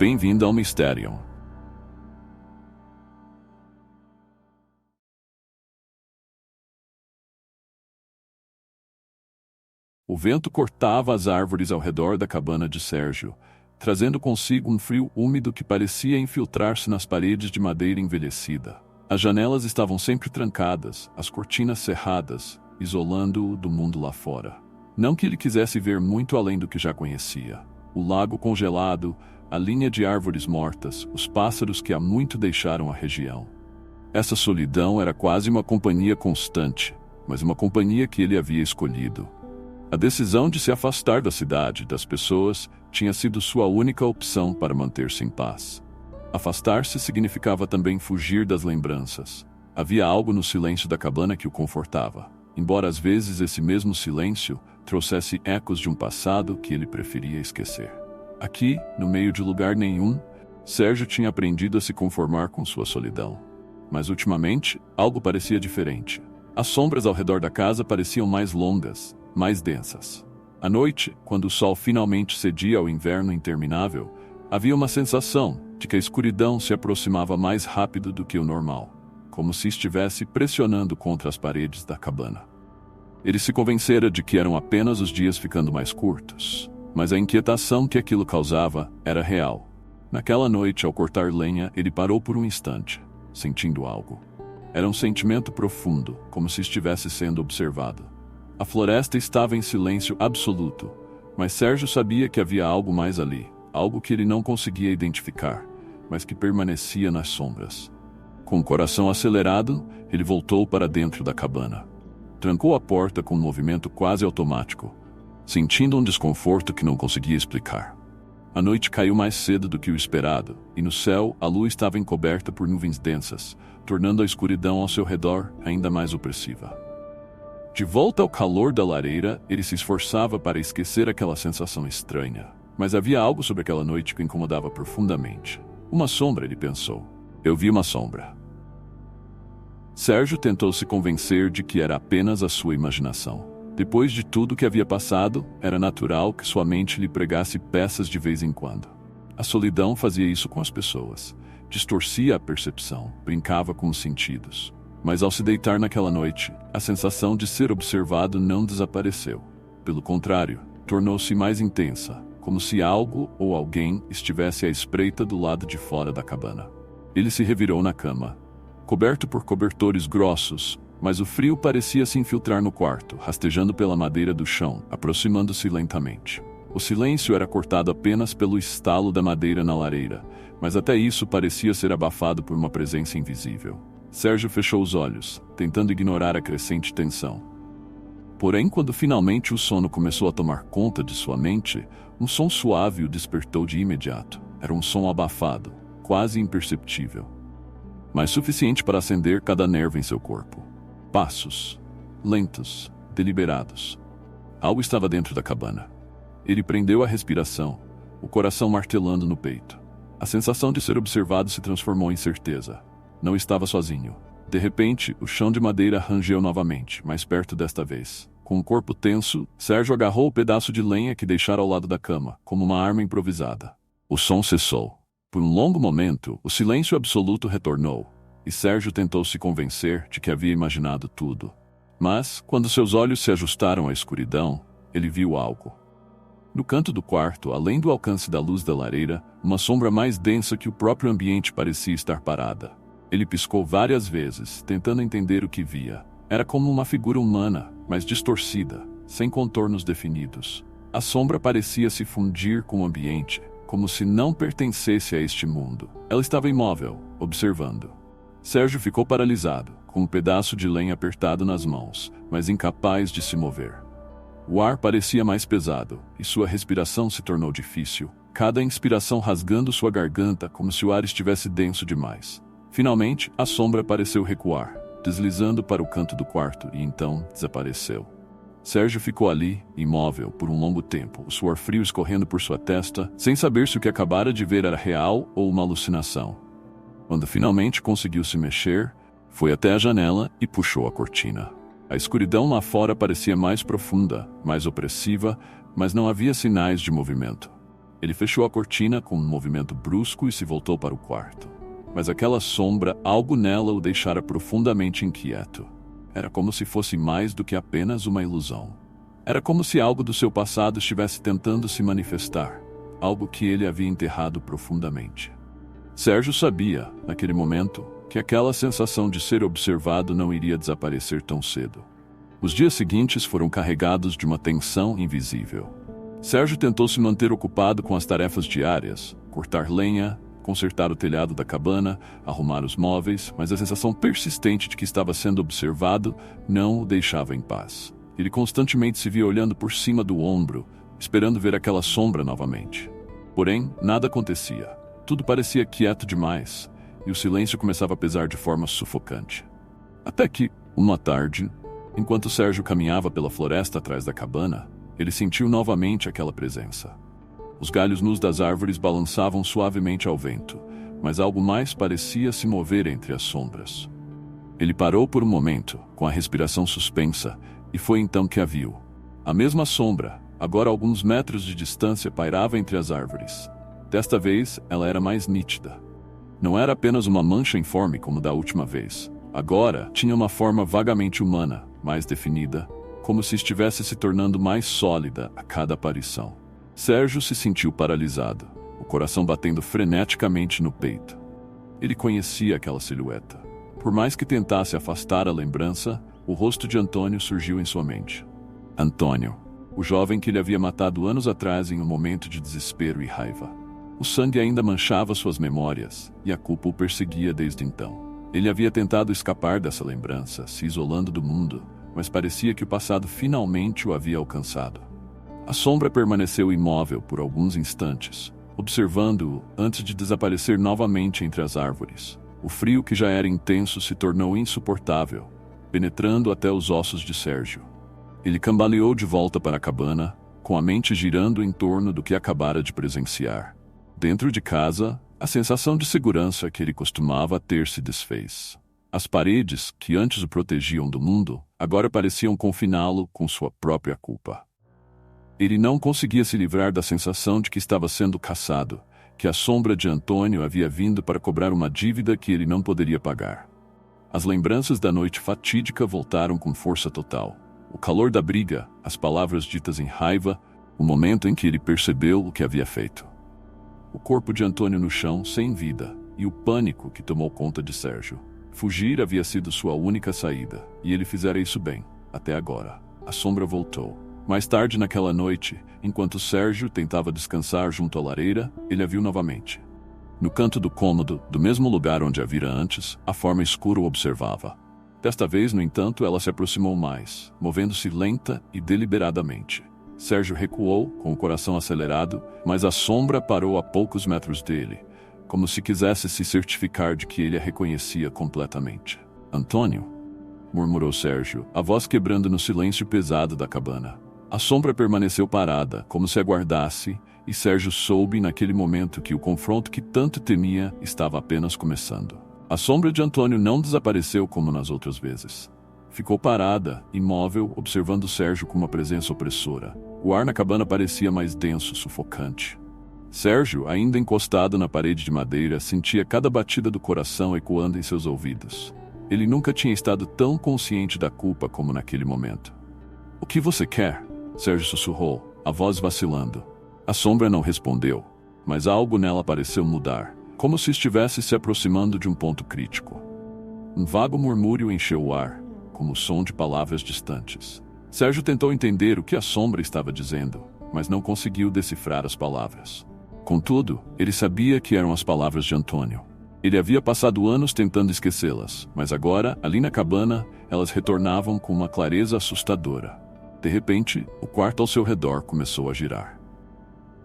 Bem-vindo ao Mysterium. O vento cortava as árvores ao redor da cabana de Sérgio, trazendo consigo um frio úmido que parecia infiltrar-se nas paredes de madeira envelhecida. As janelas estavam sempre trancadas, as cortinas cerradas, isolando-o do mundo lá fora. Não que ele quisesse ver muito além do que já conhecia. O lago congelado, a linha de árvores mortas, os pássaros que há muito deixaram a região. Essa solidão era quase uma companhia constante, mas uma companhia que ele havia escolhido. A decisão de se afastar da cidade, das pessoas, tinha sido sua única opção para manter-se em paz. Afastar-se significava também fugir das lembranças. Havia algo no silêncio da cabana que o confortava, embora às vezes esse mesmo silêncio trouxesse ecos de um passado que ele preferia esquecer. Aqui, no meio de lugar nenhum, Sérgio tinha aprendido a se conformar com sua solidão. Mas ultimamente, algo parecia diferente. As sombras ao redor da casa pareciam mais longas, mais densas. À noite, quando o sol finalmente cedia ao inverno interminável, havia uma sensação de que a escuridão se aproximava mais rápido do que o normal, como se estivesse pressionando contra as paredes da cabana. Ele se convencera de que eram apenas os dias ficando mais curtos, mas a inquietação que aquilo causava era real. Naquela noite, ao cortar lenha, ele parou por um instante, sentindo algo. Era um sentimento profundo, como se estivesse sendo observado. A floresta estava em silêncio absoluto, mas Sérgio sabia que havia algo mais ali, algo que ele não conseguia identificar, mas que permanecia nas sombras. Com o coração acelerado, ele voltou para dentro da cabana. Trancou a porta com um movimento quase automático, sentindo um desconforto que não conseguia explicar. A noite caiu mais cedo do que o esperado, e no céu a lua estava encoberta por nuvens densas, tornando a escuridão ao seu redor ainda mais opressiva. De volta ao calor da lareira, ele se esforçava para esquecer aquela sensação estranha. Mas havia algo sobre aquela noite que o incomodava profundamente. Uma sombra, ele pensou. Eu vi uma sombra. Sérgio tentou se convencer de que era apenas a sua imaginação. Depois de tudo que havia passado, era natural que sua mente lhe pregasse peças de vez em quando. A solidão fazia isso com as pessoas. Distorcia a percepção, brincava com os sentidos. Mas ao se deitar naquela noite, a sensação de ser observado não desapareceu. Pelo contrário, tornou-se mais intensa, como se algo ou alguém estivesse à espreita do lado de fora da cabana. Ele se revirou na cama, coberto por cobertores grossos, mas o frio parecia se infiltrar no quarto, rastejando pela madeira do chão, aproximando-se lentamente. O silêncio era cortado apenas pelo estalo da madeira na lareira, mas até isso parecia ser abafado por uma presença invisível. Sérgio fechou os olhos, tentando ignorar a crescente tensão. Porém, quando finalmente o sono começou a tomar conta de sua mente, um som suave o despertou de imediato. Era um som abafado, quase imperceptível, mas suficiente para acender cada nervo em seu corpo. Passos, lentos, deliberados. Algo estava dentro da cabana. Ele prendeu a respiração, o coração martelando no peito. A sensação de ser observado se transformou em certeza. Não estava sozinho. De repente, o chão de madeira rangeu novamente, mais perto desta vez. Com o corpo tenso, Sérgio agarrou o pedaço de lenha que deixara ao lado da cama, como uma arma improvisada. O som cessou. Por um longo momento, o silêncio absoluto retornou, e Sérgio tentou se convencer de que havia imaginado tudo. Mas, quando seus olhos se ajustaram à escuridão, ele viu algo. No canto do quarto, além do alcance da luz da lareira, uma sombra mais densa que o próprio ambiente parecia estar parada. Ele piscou várias vezes, tentando entender o que via. Era como uma figura humana, mas distorcida, sem contornos definidos. A sombra parecia se fundir com o ambiente, como se não pertencesse a este mundo. Ela estava imóvel, observando. Sérgio ficou paralisado, com um pedaço de lenha apertado nas mãos, mas incapaz de se mover. O ar parecia mais pesado, e sua respiração se tornou difícil, cada inspiração rasgando sua garganta como se o ar estivesse denso demais. Finalmente, a sombra pareceu recuar, deslizando para o canto do quarto e então desapareceu. Sérgio ficou ali, imóvel, por um longo tempo, o suor frio escorrendo por sua testa, sem saber se o que acabara de ver era real ou uma alucinação. Quando finalmente conseguiu se mexer, foi até a janela e puxou a cortina. A escuridão lá fora parecia mais profunda, mais opressiva, mas não havia sinais de movimento. Ele fechou a cortina com um movimento brusco e se voltou para o quarto. Mas aquela sombra, algo nela o deixara profundamente inquieto. Era como se fosse mais do que apenas uma ilusão. Era como se algo do seu passado estivesse tentando se manifestar, algo que ele havia enterrado profundamente. Sérgio sabia, naquele momento, que aquela sensação de ser observado não iria desaparecer tão cedo. Os dias seguintes foram carregados de uma tensão invisível. Sérgio tentou se manter ocupado com as tarefas diárias, cortar lenha, consertar o telhado da cabana, arrumar os móveis, mas a sensação persistente de que estava sendo observado não o deixava em paz. Ele constantemente se via olhando por cima do ombro, esperando ver aquela sombra novamente. Porém, nada acontecia. Tudo parecia quieto demais, e o silêncio começava a pesar de forma sufocante. Até que, uma tarde, enquanto Sérgio caminhava pela floresta atrás da cabana, ele sentiu novamente aquela presença. Os galhos nus das árvores balançavam suavemente ao vento, mas algo mais parecia se mover entre as sombras. Ele parou por um momento, com a respiração suspensa, e foi então que a viu. A mesma sombra, agora a alguns metros de distância, pairava entre as árvores. Desta vez, ela era mais nítida. Não era apenas uma mancha informe como da última vez. Agora, tinha uma forma vagamente humana, mais definida, como se estivesse se tornando mais sólida a cada aparição. Sérgio se sentiu paralisado, o coração batendo freneticamente no peito. Ele conhecia aquela silhueta. Por mais que tentasse afastar a lembrança, o rosto de Antônio surgiu em sua mente. Antônio, o jovem que ele havia matado anos atrás em um momento de desespero e raiva. O sangue ainda manchava suas memórias, e a culpa o perseguia desde então. Ele havia tentado escapar dessa lembrança, se isolando do mundo, mas parecia que o passado finalmente o havia alcançado. A sombra permaneceu imóvel por alguns instantes, observando-o antes de desaparecer novamente entre as árvores. O frio, que já era intenso, se tornou insuportável, penetrando até os ossos de Sérgio. Ele cambaleou de volta para a cabana, com a mente girando em torno do que acabara de presenciar. Dentro de casa, a sensação de segurança que ele costumava ter se desfez. As paredes, que antes o protegiam do mundo, agora pareciam confiná-lo com sua própria culpa. Ele não conseguia se livrar da sensação de que estava sendo caçado, que a sombra de Antônio havia vindo para cobrar uma dívida que ele não poderia pagar. As lembranças da noite fatídica voltaram com força total. O calor da briga, as palavras ditas em raiva, o momento em que ele percebeu o que havia feito. O corpo de Antônio no chão, sem vida, e o pânico que tomou conta de Sérgio. Fugir havia sido sua única saída, e ele fizera isso bem, até agora. A sombra voltou. Mais tarde naquela noite, enquanto Sérgio tentava descansar junto à lareira, ele a viu novamente. No canto do cômodo, do mesmo lugar onde a vira antes, a forma escura o observava. Desta vez, no entanto, ela se aproximou mais, movendo-se lenta e deliberadamente. Sérgio recuou, com o coração acelerado, mas a sombra parou a poucos metros dele, como se quisesse se certificar de que ele a reconhecia completamente. Antônio? Murmurou Sérgio, a voz quebrando no silêncio pesado da cabana. A sombra permaneceu parada, como se aguardasse, e Sérgio soube naquele momento que o confronto que tanto temia estava apenas começando. A sombra de Antônio não desapareceu como nas outras vezes. Ficou parada, imóvel, observando Sérgio com uma presença opressora. O ar na cabana parecia mais denso, sufocante. Sérgio, ainda encostado na parede de madeira, sentia cada batida do coração ecoando em seus ouvidos. Ele nunca tinha estado tão consciente da culpa como naquele momento. "O que você quer?" Sérgio sussurrou, a voz vacilando. A sombra não respondeu, mas algo nela pareceu mudar, como se estivesse se aproximando de um ponto crítico. Um vago murmúrio encheu o ar, como o som de palavras distantes. Sérgio tentou entender o que a sombra estava dizendo, mas não conseguiu decifrar as palavras. Contudo, ele sabia que eram as palavras de Antônio. Ele havia passado anos tentando esquecê-las, mas agora, ali na cabana, elas retornavam com uma clareza assustadora. De repente, o quarto ao seu redor começou a girar.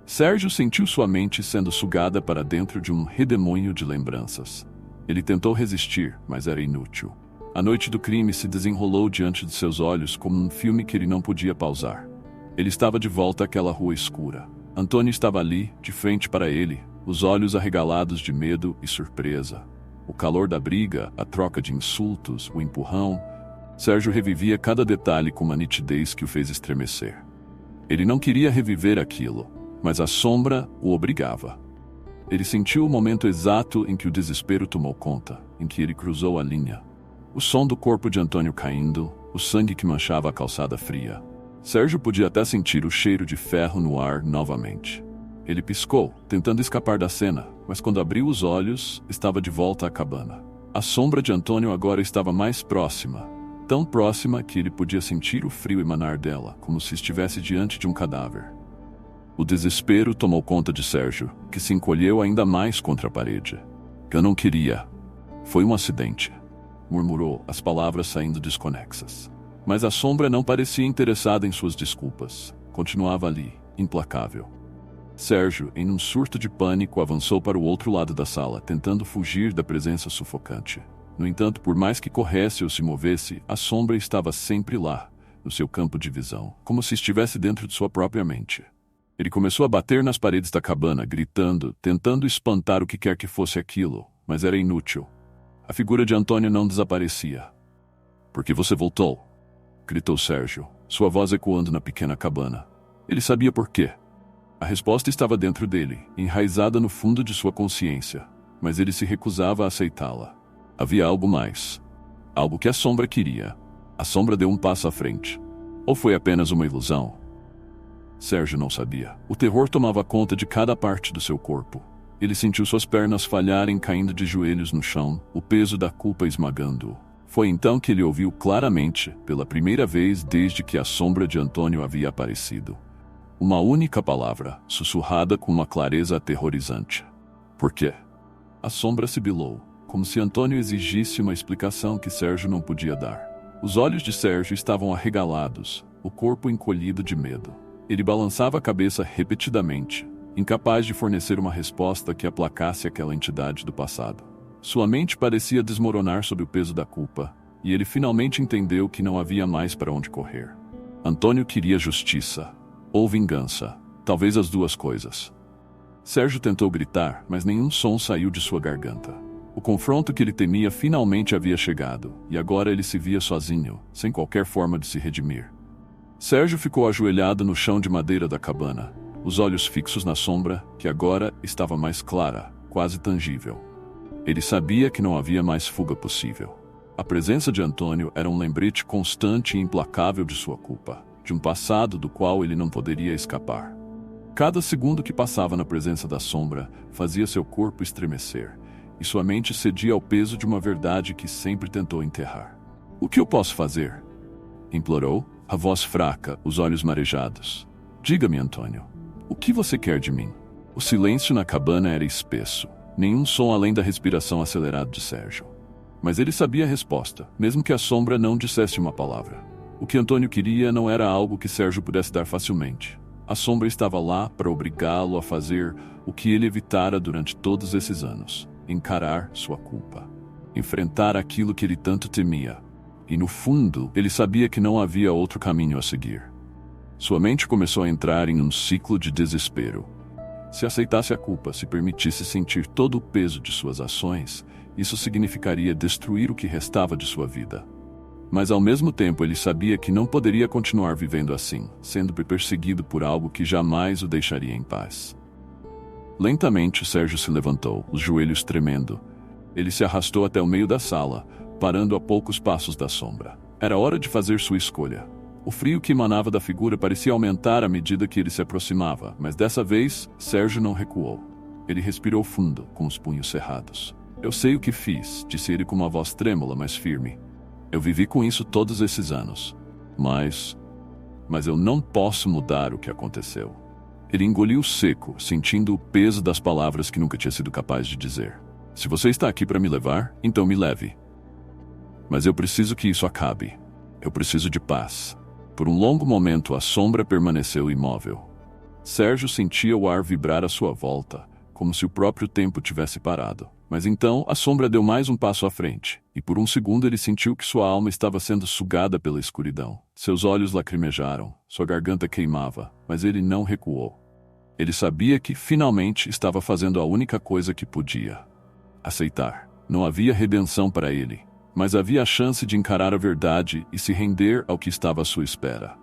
Sérgio sentiu sua mente sendo sugada para dentro de um redemoinho de lembranças. Ele tentou resistir, mas era inútil. A noite do crime se desenrolou diante de seus olhos como um filme que ele não podia pausar. Ele estava de volta àquela rua escura. Antônio estava ali, de frente para ele, os olhos arregalados de medo e surpresa. O calor da briga, a troca de insultos, o empurrão. Sérgio revivia cada detalhe com uma nitidez que o fez estremecer. Ele não queria reviver aquilo, mas a sombra o obrigava. Ele sentiu o momento exato em que o desespero tomou conta, em que ele cruzou a linha. O som do corpo de Antônio caindo, o sangue que manchava a calçada fria. Sérgio podia até sentir o cheiro de ferro no ar novamente. Ele piscou, tentando escapar da cena, mas quando abriu os olhos, estava de volta à cabana. A sombra de Antônio agora estava mais próxima, tão próxima que ele podia sentir o frio emanar dela, como se estivesse diante de um cadáver. O desespero tomou conta de Sérgio, que se encolheu ainda mais contra a parede. Eu não queria. Foi um acidente, murmurou, as palavras saindo desconexas. Mas a sombra não parecia interessada em suas desculpas. Continuava ali, implacável. Sérgio, em um surto de pânico, avançou para o outro lado da sala, tentando fugir da presença sufocante. No entanto, por mais que corresse ou se movesse, a sombra estava sempre lá, no seu campo de visão, como se estivesse dentro de sua própria mente. Ele começou a bater nas paredes da cabana, gritando, tentando espantar o que quer que fosse aquilo, mas era inútil. A figura de Antônio não desaparecia. "Por que você voltou?" gritou Sérgio, sua voz ecoando na pequena cabana. Ele sabia por quê. A resposta estava dentro dele, enraizada no fundo de sua consciência, mas ele se recusava a aceitá-la. Havia algo mais. Algo que a sombra queria. A sombra deu um passo à frente. Ou foi apenas uma ilusão? Sérgio não sabia. O terror tomava conta de cada parte do seu corpo. Ele sentiu suas pernas falharem, caindo de joelhos no chão, o peso da culpa esmagando-o. Foi então que ele ouviu claramente, pela primeira vez desde que a sombra de Antônio havia aparecido. Uma única palavra, sussurrada com uma clareza aterrorizante. "Por quê?" A sombra sibilou, como se Antônio exigisse uma explicação que Sérgio não podia dar. Os olhos de Sérgio estavam arregalados, o corpo encolhido de medo. Ele balançava a cabeça repetidamente, incapaz de fornecer uma resposta que aplacasse aquela entidade do passado. Sua mente parecia desmoronar sob o peso da culpa, e ele finalmente entendeu que não havia mais para onde correr. Antônio queria justiça, ou vingança, talvez as duas coisas. Sérgio tentou gritar, mas nenhum som saiu de sua garganta. O confronto que ele temia finalmente havia chegado, e agora ele se via sozinho, sem qualquer forma de se redimir. Sérgio ficou ajoelhado no chão de madeira da cabana, os olhos fixos na sombra, que agora estava mais clara, quase tangível. Ele sabia que não havia mais fuga possível. A presença de Antônio era um lembrete constante e implacável de sua culpa, de um passado do qual ele não poderia escapar. Cada segundo que passava na presença da sombra fazia seu corpo estremecer, e sua mente cedia ao peso de uma verdade que sempre tentou enterrar. "O que eu posso fazer?" implorou, a voz fraca, os olhos marejados. "Diga-me, Antônio, o que você quer de mim?" O silêncio na cabana era espesso, nenhum som além da respiração acelerada de Sérgio. Mas ele sabia a resposta, mesmo que a sombra não dissesse uma palavra. O que Antônio queria não era algo que Sérgio pudesse dar facilmente. A sombra estava lá para obrigá-lo a fazer o que ele evitara durante todos esses anos: encarar sua culpa, enfrentar aquilo que ele tanto temia. E no fundo, ele sabia que não havia outro caminho a seguir. Sua mente começou a entrar em um ciclo de desespero. Se aceitasse a culpa, se permitisse sentir todo o peso de suas ações, isso significaria destruir o que restava de sua vida. Mas ao mesmo tempo ele sabia que não poderia continuar vivendo assim, sendo perseguido por algo que jamais o deixaria em paz. Lentamente Sérgio se levantou, os joelhos tremendo. Ele se arrastou até o meio da sala, parando a poucos passos da sombra. Era hora de fazer sua escolha. O frio que emanava da figura parecia aumentar à medida que ele se aproximava, mas dessa vez Sérgio não recuou. Ele respirou fundo, com os punhos cerrados. "Eu sei o que fiz", disse ele com uma voz trêmula, mas firme. "Eu vivi com isso todos esses anos. Mas eu não posso mudar o que aconteceu." Ele engoliu seco, sentindo o peso das palavras que nunca tinha sido capaz de dizer. "Se você está aqui para me levar, então me leve. Mas eu preciso que isso acabe. Eu preciso de paz." Por um longo momento a sombra permaneceu imóvel. Sérgio sentia o ar vibrar à sua volta, como se o próprio tempo tivesse parado. Mas então a sombra deu mais um passo à frente, e por um segundo ele sentiu que sua alma estava sendo sugada pela escuridão. Seus olhos lacrimejaram, sua garganta queimava, mas ele não recuou. Ele sabia que, finalmente, estava fazendo a única coisa que podia: aceitar. Não havia redenção para ele, mas havia a chance de encarar a verdade e se render ao que estava à sua espera.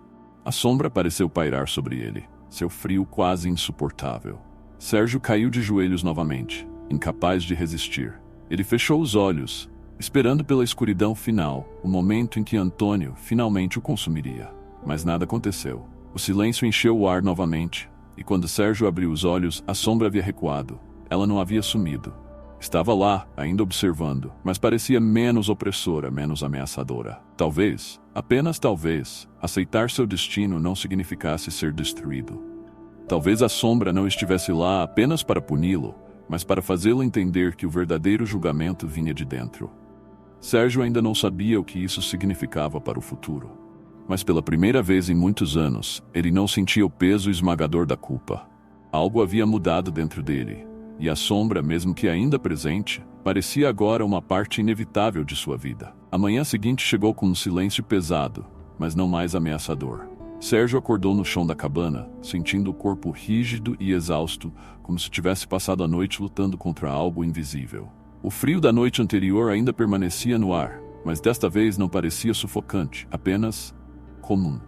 A sombra pareceu pairar sobre ele. seu frio quase insuportável. Sérgio caiu de joelhos novamente, incapaz de resistir. Ele fechou os olhos, esperando pela escuridão final, o momento em que Antônio finalmente o consumiria. Mas nada aconteceu. O silêncio encheu o ar novamente, e quando Sérgio abriu os olhos, a sombra havia recuado. Ela não havia sumido. Estava lá, ainda observando, mas parecia menos opressora, menos ameaçadora. Talvez, apenas talvez, aceitar seu destino não significasse ser destruído. Talvez a sombra não estivesse lá apenas para puni-lo, mas para fazê-lo entender que o verdadeiro julgamento vinha de dentro. Sérgio ainda não sabia o que isso significava para o futuro. Mas pela primeira vez em muitos anos, ele não sentia o peso esmagador da culpa. Algo havia mudado dentro dele, e a sombra, mesmo que ainda presente, parecia agora uma parte inevitável de sua vida. A manhã seguinte chegou com um silêncio pesado, mas não mais ameaçador. Sérgio acordou no chão da cabana, sentindo o corpo rígido e exausto, como se tivesse passado a noite lutando contra algo invisível. O frio da noite anterior ainda permanecia no ar, mas desta vez não parecia sufocante, apenas comum.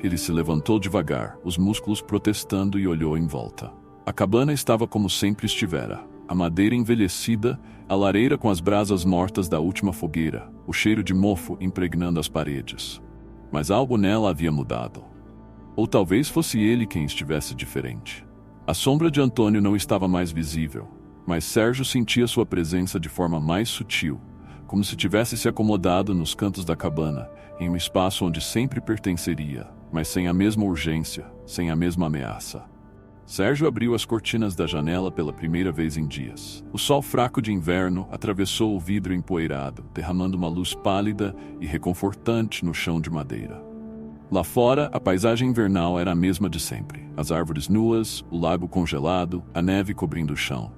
Ele se levantou devagar, os músculos protestando, e olhou em volta. A cabana estava como sempre estivera. A madeira envelhecida, a lareira com as brasas mortas da última fogueira, o cheiro de mofo impregnando as paredes. Mas algo nela havia mudado. Ou talvez fosse ele quem estivesse diferente. A sombra de Antônio não estava mais visível, mas Sérgio sentia sua presença de forma mais sutil, como se tivesse se acomodado nos cantos da cabana, em um espaço onde sempre pertenceria, mas sem a mesma urgência, sem a mesma ameaça. Sérgio abriu as cortinas da janela pela primeira vez em dias. O sol fraco de inverno atravessou o vidro empoeirado, derramando uma luz pálida e reconfortante no chão de madeira. Lá fora, a paisagem invernal era a mesma de sempre. As árvores nuas, o lago congelado, a neve cobrindo o chão.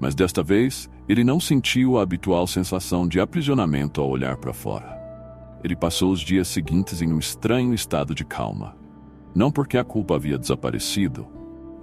Mas desta vez, ele não sentiu a habitual sensação de aprisionamento ao olhar para fora. Ele passou os dias seguintes em um estranho estado de calma. Não porque a culpa havia desaparecido,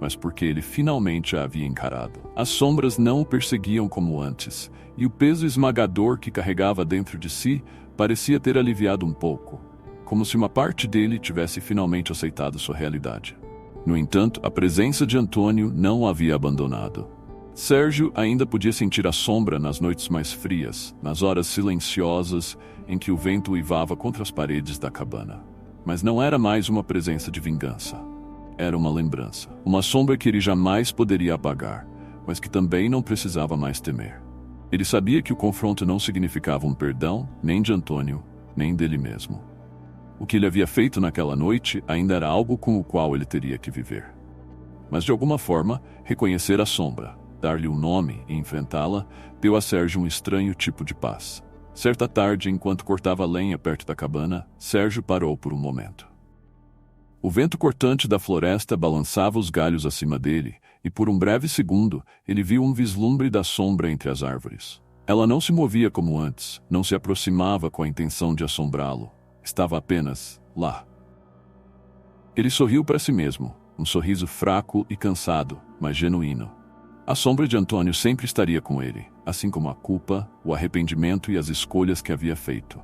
mas porque ele finalmente a havia encarado. As sombras não o perseguiam como antes, e o peso esmagador que carregava dentro de si parecia ter aliviado um pouco, como se uma parte dele tivesse finalmente aceitado sua realidade. No entanto, a presença de Antônio não o havia abandonado. Sérgio ainda podia sentir a sombra nas noites mais frias, nas horas silenciosas em que o vento uivava contra as paredes da cabana. Mas não era mais uma presença de vingança. Era uma lembrança. Uma sombra que ele jamais poderia apagar, mas que também não precisava mais temer. Ele sabia que o confronto não significava um perdão, nem de Antônio, nem dele mesmo. O que ele havia feito naquela noite ainda era algo com o qual ele teria que viver. Mas de alguma forma, reconhecer a sombra, dar-lhe um nome e enfrentá-la, deu a Sérgio um estranho tipo de paz. Certa tarde, enquanto cortava lenha perto da cabana, Sérgio parou por um momento. O vento cortante da floresta balançava os galhos acima dele, e por um breve segundo, ele viu um vislumbre da sombra entre as árvores. Ela não se movia como antes, não se aproximava com a intenção de assombrá-lo. Estava apenas lá. Ele sorriu para si mesmo, um sorriso fraco e cansado, mas genuíno. A sombra de Antônio sempre estaria com ele, assim como a culpa, o arrependimento e as escolhas que havia feito.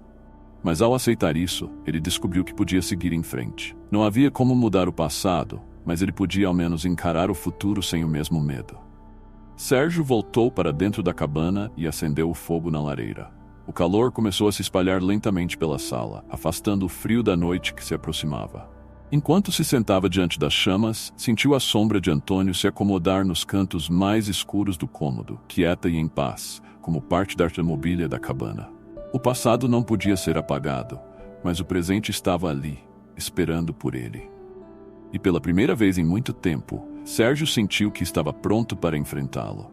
Mas ao aceitar isso, ele descobriu que podia seguir em frente. Não havia como mudar o passado, mas ele podia ao menos encarar o futuro sem o mesmo medo. Sérgio voltou para dentro da cabana e acendeu o fogo na lareira. O calor começou a se espalhar lentamente pela sala, afastando o frio da noite que se aproximava. Enquanto se sentava diante das chamas, sentiu a sombra de Antônio se acomodar nos cantos mais escuros do cômodo, quieta e em paz, como parte da artemobília da cabana. O passado não podia ser apagado, mas o presente estava ali, esperando por ele. E pela primeira vez em muito tempo, Sérgio sentiu que estava pronto para enfrentá-lo.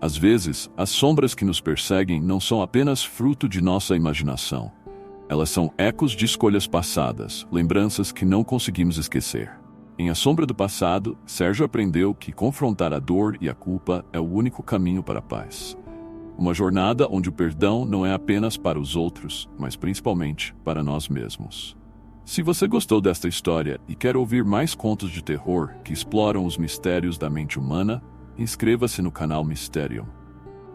Às vezes, as sombras que nos perseguem não são apenas fruto de nossa imaginação. Elas são ecos de escolhas passadas, lembranças que não conseguimos esquecer. Em A Sombra do Passado, Sérgio aprendeu que confrontar a dor e a culpa é o único caminho para a paz. Uma jornada onde o perdão não é apenas para os outros, mas principalmente para nós mesmos. Se você gostou desta história e quer ouvir mais contos de terror que exploram os mistérios da mente humana, inscreva-se no canal Mysterium.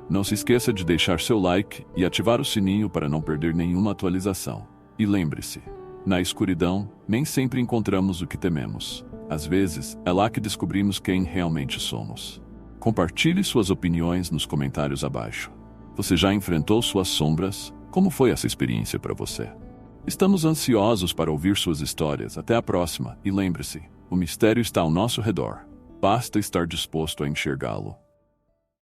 Não se esqueça de deixar seu like e ativar o sininho para não perder nenhuma atualização. E lembre-se, na escuridão, nem sempre encontramos o que tememos. Às vezes, é lá que descobrimos quem realmente somos. Compartilhe suas opiniões nos comentários abaixo. Você já enfrentou suas sombras? Como foi essa experiência para você? Estamos ansiosos para ouvir suas histórias. Até a próxima, e lembre-se, o mistério está ao nosso redor. Basta estar disposto a enxergá-lo.